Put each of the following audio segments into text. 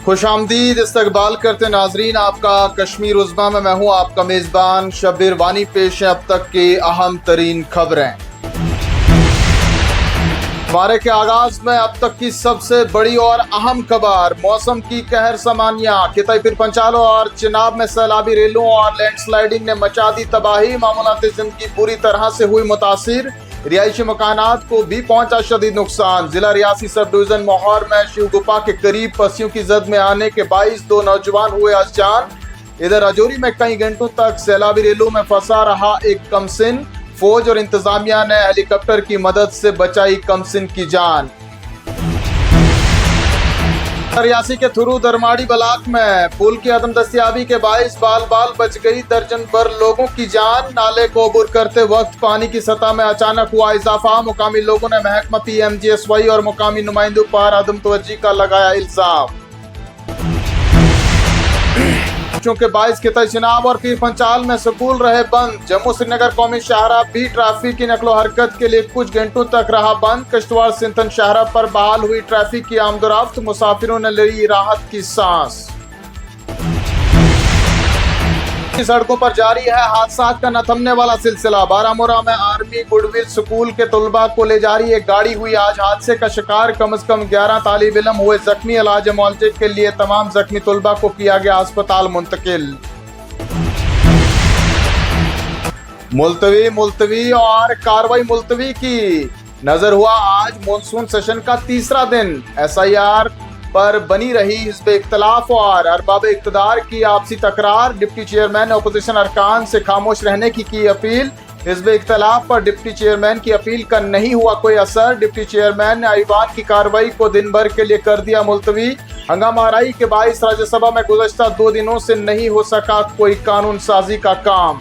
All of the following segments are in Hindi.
खुशामदीद इस्तकबाल करते नाजरीन आपका कश्मीर उज़्मा में मैं हूँ आपका मेज़बान शब्बीर वानी। पेश है अब तक की अहम तरीन खबरें। हमारे के आगाज में अब तक की सबसे बड़ी और अहम खबर, मौसम की कहर समानिया। किताई पीर पंचालो और चिनाब में सैलाबी रेलों और लैंडस्लाइडिंग ने मचा दी तबाही। मामूलाती जिंदगी पूरी तरह से हुई मुतासिर। रिहायशी मकानात को भी पहुंचा शदीद नुकसान। जिला रियासी सब डिवीजन मोहर में शिवगुफा के करीब पसियों की जद में आने के 22 दो नौजवान हुए अजान। इधर राजौरी में कई घंटों तक सैलाबी रेलों में फंसा रहा एक कमसिन। फौज और इंतजामिया ने हेलीकॉप्टर की मदद से बचाई कमसिन की जान। रियासी के थुरू दरमाड़ी ब्लॉक में पुल की अदम दस्तियाबी के बाइस बाल बच गई दर्जन भर लोगों की जान। नाले को अबूर करते वक्त पानी की सतह में अचानक हुआ इजाफा। मुकामी लोगों ने महकमा PMGSY और मुकामी नुमाइंदों पर अदम तवज्जी का लगाया इल्जाम। चूंकि 22 किताई चिनाब और पीर पंचाल में स्कूल रहे बंद। जम्मू श्रीनगर कौमी शाहरा भी ट्रैफिक की नकलो हरकत के लिए कुछ घंटों तक रहा बंद। किश्तवाड़ सिंथन शाहरा पर बहाल हुई ट्रैफिक की आमदोरफ्त। मुसाफिरों ने ली राहत की सांस। सड़कों पर जारी है हादसा का न थमने वाला सिलसिला। बारामूला में आर्मी गुडविल स्कूल के तलबा को ले जा रही एक गाड़ी हुई आज हादसे का शिकार। कम से कम 11 तालिब इल्म हुए जख्मी। इलाज मुआवजे के लिए तमाम जख्मी तलबा को किया गया अस्पताल मुंतकिल। मुलतवी और कार्रवाई मुलतवी की। नजर हुआ आज मॉनसून सेशन का तीसरा दिन। SIR पर बनी रही हिज़्ब इख्तिलाफ और अरबाब इख्तिदार की आपसी तकरार। डिप्टी चेयरमैन ने अपोजिशन अरकान से खामोश रहने की अपील। हिज़्ब इख्तिलाफ पर डिप्टी चेयरमैन की अपील का नहीं हुआ कोई असर। डिप्टी चेयरमैन ने ऐवान की कार्रवाई को दिन भर के लिए कर दिया मुलतवी। हंगामाराई के बाइस राज्यसभा में गुज़श्ता 2 दिनों से नहीं हो सका कोई कानून साजी का काम।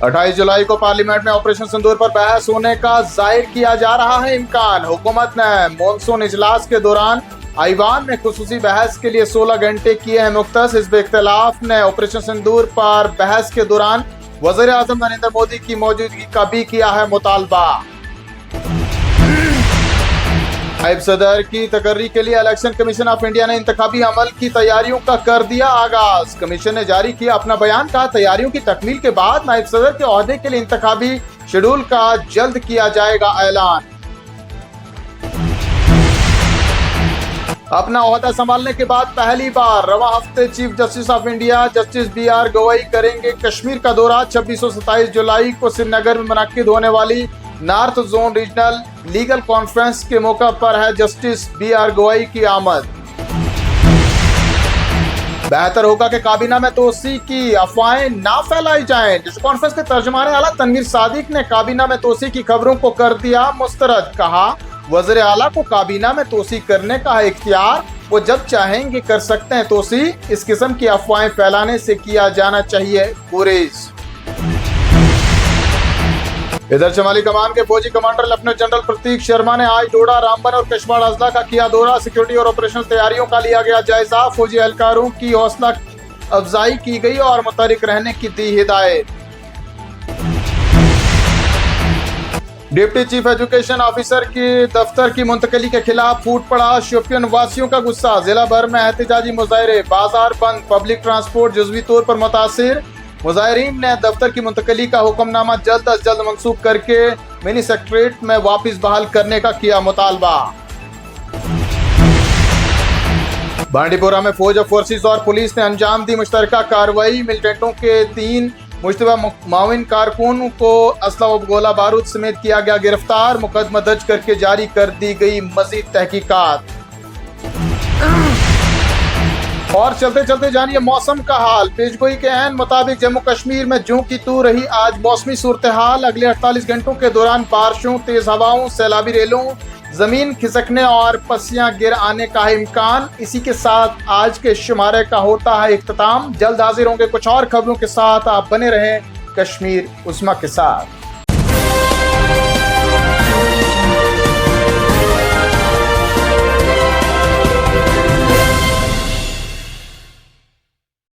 28 जुलाई को पार्लियामेंट में ऑपरेशन सिंदूर पर बहस होने का जाहिर किया जा रहा है इम्कान। हुकूमत ने मॉनसून इजलास के दौरान ऐवान में खुसूसी बहस के लिए 16 घंटे किए हैं मुख्तस। हिज़्ब इख्तिलाफ ने ऑपरेशन सिंदूर पर बहस के दौरान वज़ीर आज़म नरेंद्र मोदी की मौजूदगी का भी किया है मुतालबा। नायब सदर की तकर्री के लिए इलेक्शन कमीशन ऑफ इंडिया ने इंतखाबी अमल की तैयारियों का कर दिया आगाज। कमीशन ने जारी किया अपना बयान। कहा तैयारियों की तकमील के बाद नायब सदर के ओहदे के लिए इंतखाबी शेड्यूल का जल्द किया जाएगा ऐलान। अपना ओहदा संभालने के बाद पहली बार रवा हफ्ते chief justice of India justice BR Gavai करेंगे कश्मीर का दौरा। 26 और 27 जुलाई को श्रीनगर में मुनक्किद होने वाली north zone regional legal conference के मौका पर है जस्टिस BR गवई की आमद। बेहतर होगा कि काबीना में तोसी की अफवाहें ना फैलाई जाएं। डिस्ट्रिक्ट कॉन्फ्रेंस के तर्जुमान आला तनवीर सादिक ने काबीना में तोसी की खबरों को कर दिया मुस्तरद। कहा वज़ीर आला को काबीना में तोसी करने का है इख्तियार, वो जब चाहेंगे कर सकते हैं तोसी। इस किस्म की अफवाहें फैलाने से किया जाना चाहिए गुरेज। इधर शमाली कमान के फौजी कमांडर लेफ्टिनेंट जनरल प्रतीक शर्मा ने आज डोडा, रामबन और कश्मीर अजला का किया दौरा। सिक्योरिटी और ऑपरेशनल तैयारियों का लिया गया जायजा। फौजी एहलकारों की हौसला अफजाई की गई और मुतहरिक रहने की दी हिदायत। डिप्टी चीफ एजुकेशन ऑफिसर के दफ्तर की मुंतकली के खिलाफ फूट पड़ा शोपियन वासियों का गुस्सा। जिला भर में एहतजाजी मुजाहरे, बाजार बंद, पब्लिक ट्रांसपोर्ट जुज़वी तौर पर मुतासिर। मुजाहिरीन ने दफ्तर की मुंतकली का हुक्मनामा जल्द अज जल्द मंसूख करके मिनी सेक्रेटरीट में वापस बहाल करने का किया मुतालबा। बांडीपोरा में फौज ऑफ फोर्सेस और पुलिस ने अंजाम दी मुश्तरका कार्रवाई। मिलिटेंटों के 3 मुश्तबा माविन कारकुन को असला व गोला बारूद समेत किया गया गिरफ्तार। मुकदमा दर्ज करके जारी कर दी गई मजीद तहकीकात। और चलते चलते जानिए मौसम का हाल। पेशगोई के ऐन मुताबिक जम्मू कश्मीर में जूं की तू रही आज मौसमी सूरत हाल। अगले 48 घंटों के दौरान बारिशों, तेज हवाओं, सैलाबी रेलों, जमीन खिसकने और पसियां गिर आने का है इम्कान। इसी के साथ आज के शुमारे का होता है इख्तिताम। जल्द हाजिर होंगे कुछ और खबरों के साथ। आप बने रहें कश्मीर उज़्मा के साथ।